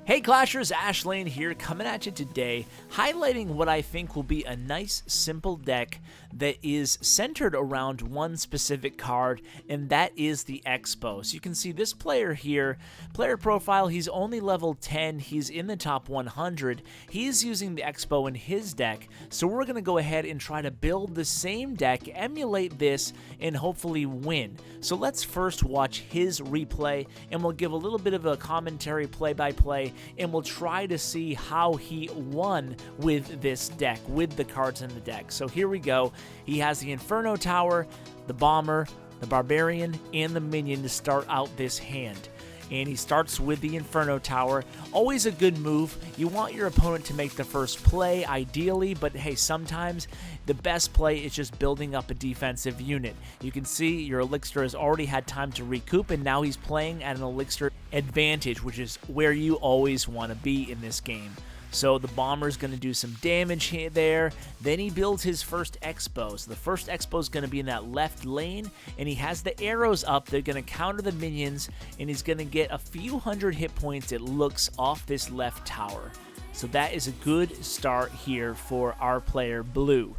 Hey Clashers, Ashlane here, coming at you today, highlighting what I think will be a nice, simple deck that is centered around one specific card, and that is the XBOW. So you can see this player here, player profile, he's only level 10, he's in the top 100, he's using the XBOW in his deck, so we're going to go ahead and try to build the same deck, emulate this, and hopefully win. So let's first watch his replay, and we'll give a little bit of a commentary play-by-play, and we'll try to see how he won with this deck, with the cards in the deck. So here we go. He has the Inferno Tower, the Bomber, the Barbarian, and the Minion to start out this hand. And he starts with the Inferno Tower. Always a good move. You want your opponent to make the first play, ideally, but hey, sometimes the best play is just building up a defensive unit. You can see your Elixir has already had time to recoup, and now he's playing at an Elixir advantage, which is where you always want to be in this game. So the Bomber's going to do some damage here, there. Then he builds his first XBOW. So the first XBOW is going to be in that left lane, and he has the arrows up. They're going to counter the minions, and he's going to get a few hundred hit points, it looks, off this left tower. So that is a good start here for our player Blue.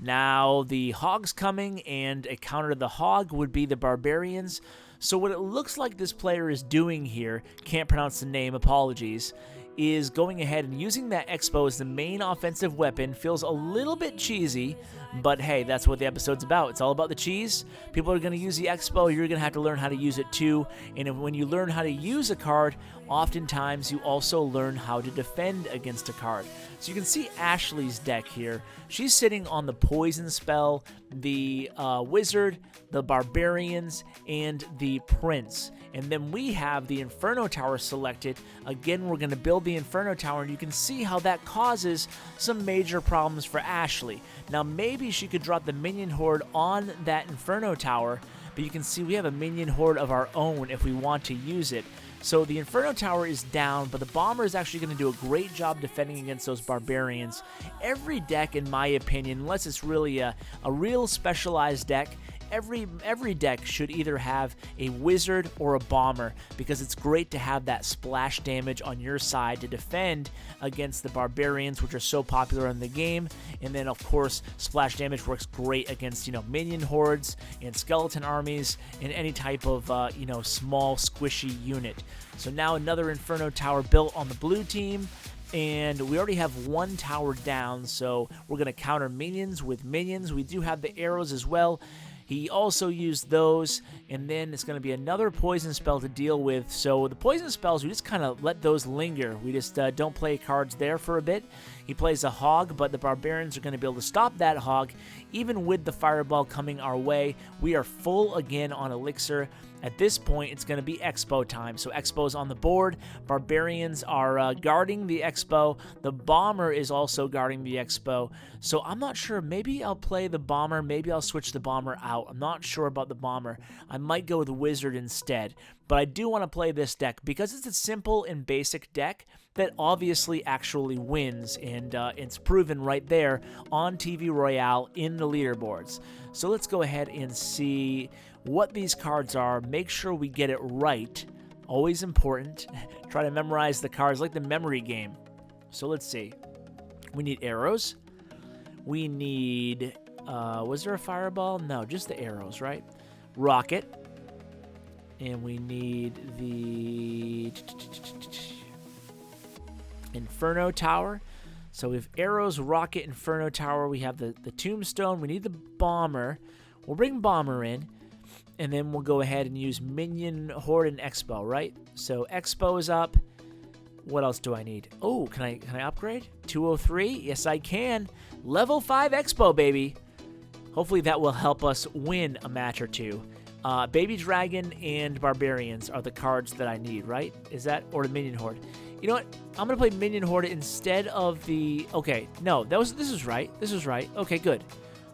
Now the Hog's coming, and a counter to the Hog would be the Barbarians. So what it looks like this player is doing here, can't pronounce the name, apologies, is going ahead and using that XBOW as the main offensive weapon. Feels a little bit cheesy, but hey, that's what the episode's about. It's all about the cheese. People are going to use the XBOW. You're going to have to learn how to use it too. And when you learn how to use a card, oftentimes you also learn how to defend against a card. So you can see Ashley's deck here. She's sitting on the Poison Spell, the Wizard, the Barbarians, and the Prince. And then we have the Inferno Tower selected. Again, we're going to build the Inferno Tower, and you can see how that causes some major problems for Ashley. Now, maybe she could drop the Minion Horde on that Inferno Tower, but you can see we have a Minion Horde of our own if we want to use it. So the Inferno Tower is down, but the Bomber is actually going to do a great job defending against those Barbarians. Every deck, in my opinion, unless it's really a real specialized deck, every deck should either have a Wizard or a Bomber, because it's great to have that splash damage on your side to defend against the Barbarians, which are so popular in the game. And then, of course, splash damage works great against, minion hordes and skeleton armies and any type of, small squishy unit. So now another Inferno Tower built on the blue team. And we already have one tower down, so we're going to counter minions with minions. We do have the arrows as well. He also used those, and then it's going to be another poison spell to deal with. So the poison spells, we just kind of let those linger. We just don't play cards there for a bit. He plays a Hog, but the Barbarians are going to be able to stop that Hog. Even with the Fireball coming our way, we are full again on Elixir. At this point, it's going to be XBOW time. So XBOW's on the board. Barbarians are guarding the XBOW. The Bomber is also guarding the XBOW. So I'm not sure. Maybe I'll play the Bomber. Maybe I'll switch the Bomber out. I'm not sure about the Bomber. I might go with Wizard instead. But I do want to play this deck because it's a simple and basic deck that obviously actually wins. And it's proven right there on TV Royale in the leaderboards. So let's go ahead and see what these cards are. Make sure we get it right. Always important. Try to memorize the cards like the memory game. So let's see. We need arrows. We need, was there a fireball? No, just the arrows, right? Rocket. And we need the Inferno Tower. So we have arrows, rocket, Inferno Tower. We have the Tombstone. We need the Bomber. We'll bring Bomber in. And then we'll go ahead and use Minion, Horde, and XBOW, right? So XBOW is up. What else do I need? Oh, can I upgrade? 203? Yes, I can. Level 5 XBOW, baby. Hopefully that will help us win a match or two. Baby Dragon and Barbarians are the cards that I need, right? Is that, or the Minion Horde? You know what? I'm going to play Minion Horde instead of the, okay, no, this is right. This is right. Okay, good.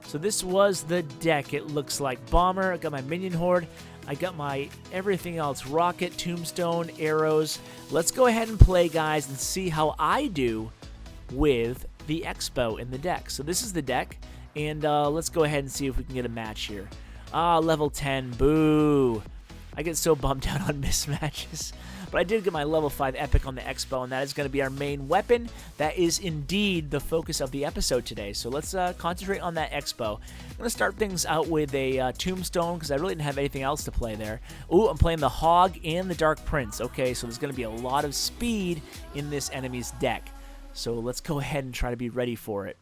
So this was the deck, it looks like. Bomber, I got my Minion Horde, I got my everything else, Rocket, Tombstone, arrows. Let's go ahead and play, guys, and see how I do with the XBOW in the deck. So this is the deck, and let's go ahead and see if we can get a match here. Level 10, boo. I get so bummed out on mismatches. But I did get my level 5 epic on the XBOW, and that is going to be our main weapon. That is indeed the focus of the episode today. So let's concentrate on that XBOW. I'm going to start things out with a tombstone because I really didn't have anything else to play there. Ooh, I'm playing the Hog and the Dark Prince. Okay, so there's going to be a lot of speed in this enemy's deck. So let's go ahead and try to be ready for it.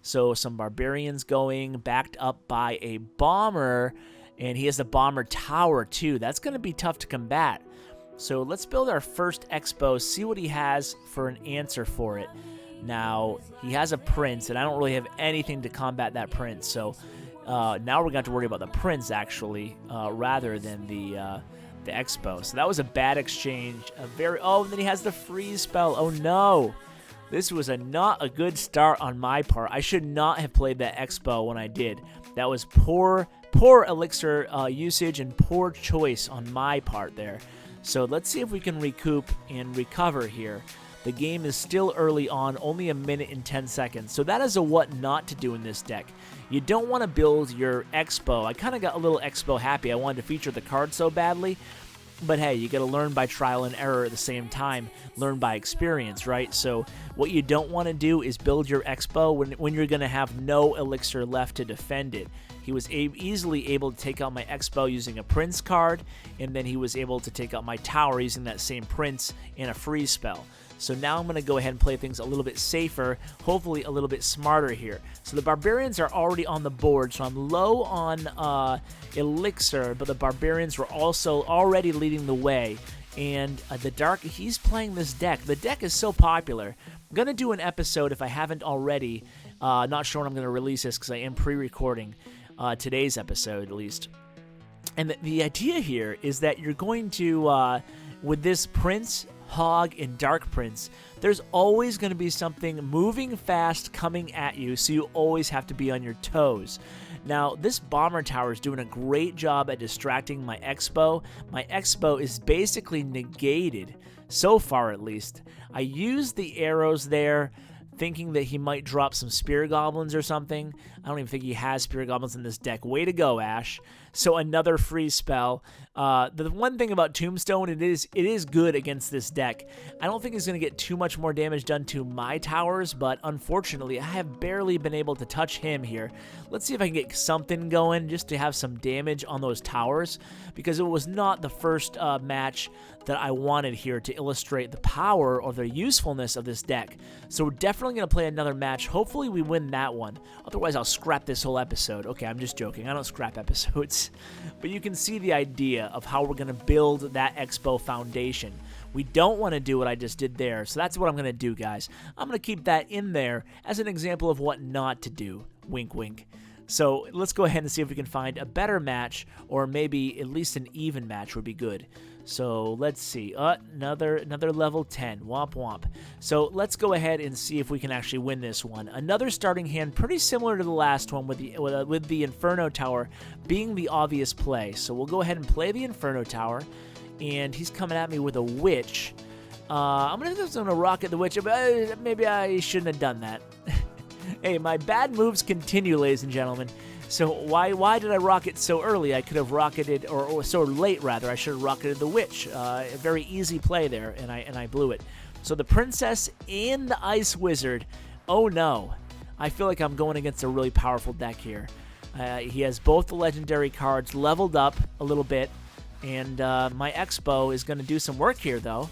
So some barbarians going, backed up by a bomber, and he has the bomber tower too. That's going to be tough to combat. So let's build our first XBOW, see what he has for an answer for it. Now, he has a prince, and I don't really have anything to combat that prince. So now we're going to have to worry about the prince, actually, rather than the XBOW. So that was a bad exchange. Oh, and then he has the freeze spell. Oh, no. This was not a good start on my part. I should not have played that XBOW when I did. That was poor elixir usage and poor choice on my part there. So let's see if we can recoup and recover here. The game is still early on, only 1 minute and 10 seconds. So that is a what not to do in this deck. You don't want to build your XBOW. I kind of got a little XBOW happy. I wanted to feature the card so badly. But hey, you got to learn by trial and error at the same time, learn by experience, right? So what you don't want to do is build your XBOW when you're going to have no elixir left to defend it. He was easily able to take out my XBOW using a prince card, and then he was able to take out my tower using that same prince and a freeze spell. So now I'm going to go ahead and play things a little bit safer, hopefully a little bit smarter here. So the barbarians are already on the board, so I'm low on elixir, but the barbarians were also already leading the way. And he's playing this deck. The deck is so popular. I'm going to do an episode, if I haven't already, not sure when I'm going to release this because I am pre-recording today's episode at least. And the idea here is that you're going to, with this prince, Hog, and Dark Prince, there's always going to be something moving fast coming at you, so you always have to be on your toes. Now, this bomber tower is doing a great job at distracting my XBOW. My XBOW is basically negated, so far at least. I used the arrows there, thinking that he might drop some Spear Goblins or something. I don't even think he has Spear Goblins in this deck. Way to go, Ash. So another freeze spell. The one thing about Tombstone, it is good against this deck. I don't think he's going to get too much more damage done to my towers, but unfortunately, I have barely been able to touch him here. Let's see if I can get something going just to have some damage on those towers, because it was not the first match that I wanted here to illustrate the power or the usefulness of this deck. So we're definitely going to play another match. Hopefully we win that one. Otherwise, I'll scrap this whole episode. Okay, I'm just joking. I don't scrap episodes. But you can see the idea of how we're going to build that XBOW foundation. We don't want to do what I just did there, so that's what I'm going to do, guys. I'm going to keep that in there as an example of what not to do. Wink, wink. So let's go ahead and see if we can find a better match, or maybe at least an even match would be good. So let's see. Another level 10. Womp womp. So let's go ahead and see if we can actually win this one. Another starting hand pretty similar to the last one with the Inferno Tower being the obvious play. So we'll go ahead and play the Inferno Tower, and he's coming at me with a Witch. I'm going to rocket the Witch, but maybe I shouldn't have done that. Hey, my bad moves continue, ladies and gentlemen. So why did I rocket so early? I could have rocketed, or so late rather. I should have rocketed the Witch. A very easy play there, and I blew it. So the Princess and the Ice Wizard. Oh no, I feel like I'm going against a really powerful deck here. He has both the legendary cards leveled up a little bit, and my XBOW is going to do some work here though.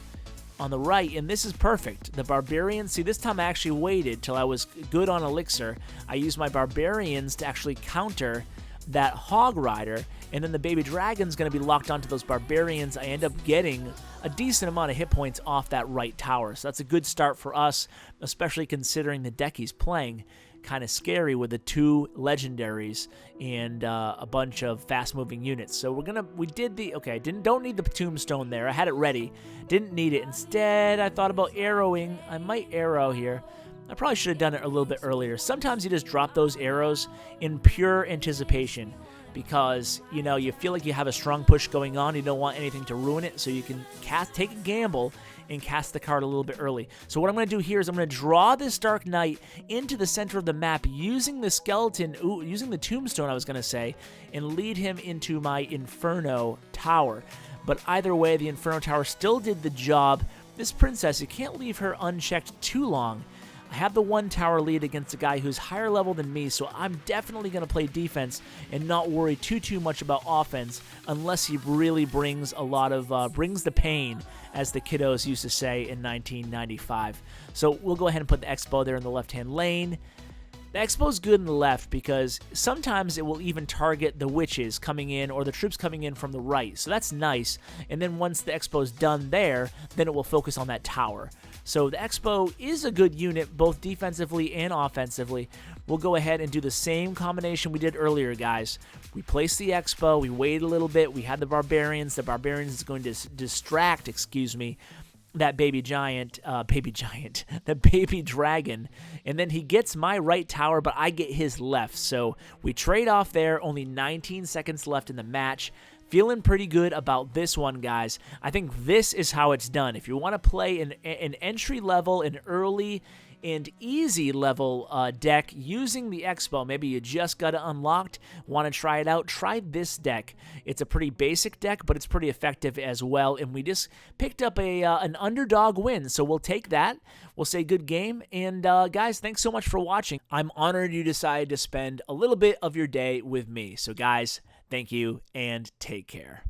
On the right, and this is perfect. The Barbarians, see, this time I actually waited till I was good on Elixir. I used my Barbarians to actually counter that Hog Rider, and then the Baby Dragon's going to be locked onto those Barbarians. I end up getting a decent amount of hit points off that right tower, so that's a good start for us, especially considering the deck he's playing. Kind of scary with the 2 legendaries and a bunch of fast-moving units. So don't need the Tombstone there. I had it ready. Didn't need it. Instead, I thought about arrowing. I might arrow here. I probably should have done it a little bit earlier. Sometimes you just drop those arrows in pure anticipation because, you feel like you have a strong push going on. You don't want anything to ruin it, so you can take a gamble and cast the card a little bit early. So what I'm going to do here is I'm going to draw this Dark Knight into the center of the map using the skeleton, using the Tombstone, I was going to say, and lead him into my Inferno tower. But either way, the Inferno Tower still did the job. This princess, you can't leave her unchecked too long. I have the 1 tower lead against a guy who's higher level than me, so I'm definitely going to play defense and not worry too much about offense unless he really brings a lot of, brings the pain, as the kiddos used to say in 1995. So we'll go ahead and put the XBOW there in the left-hand lane. The XBOW's good in the left because sometimes it will even target the witches coming in or the troops coming in from the right, so that's nice. And then once the XBOW's done there, then it will focus on that tower. So the XBOW is a good unit both defensively and offensively. We'll go ahead and do the same combination we did earlier, guys. We placed the XBOW, we waited a little bit, we had the Barbarians. The Barbarians is going to distract, that baby dragon, and then he gets my right tower, but I get his left, so we trade off there. Only 19 seconds left in the match. Feeling pretty good about this one, guys. I think this is how it's done. If you want to play an entry level, an early and easy level deck using the XBOW, maybe you just got it unlocked, want to try it out, try this deck. It's a pretty basic deck, but it's pretty effective as well, and we just picked up an underdog win, so we'll take that. We'll say good game, and guys, thanks so much for watching. I'm honored you decided to spend a little bit of your day with me. So guys, thank you, and take care.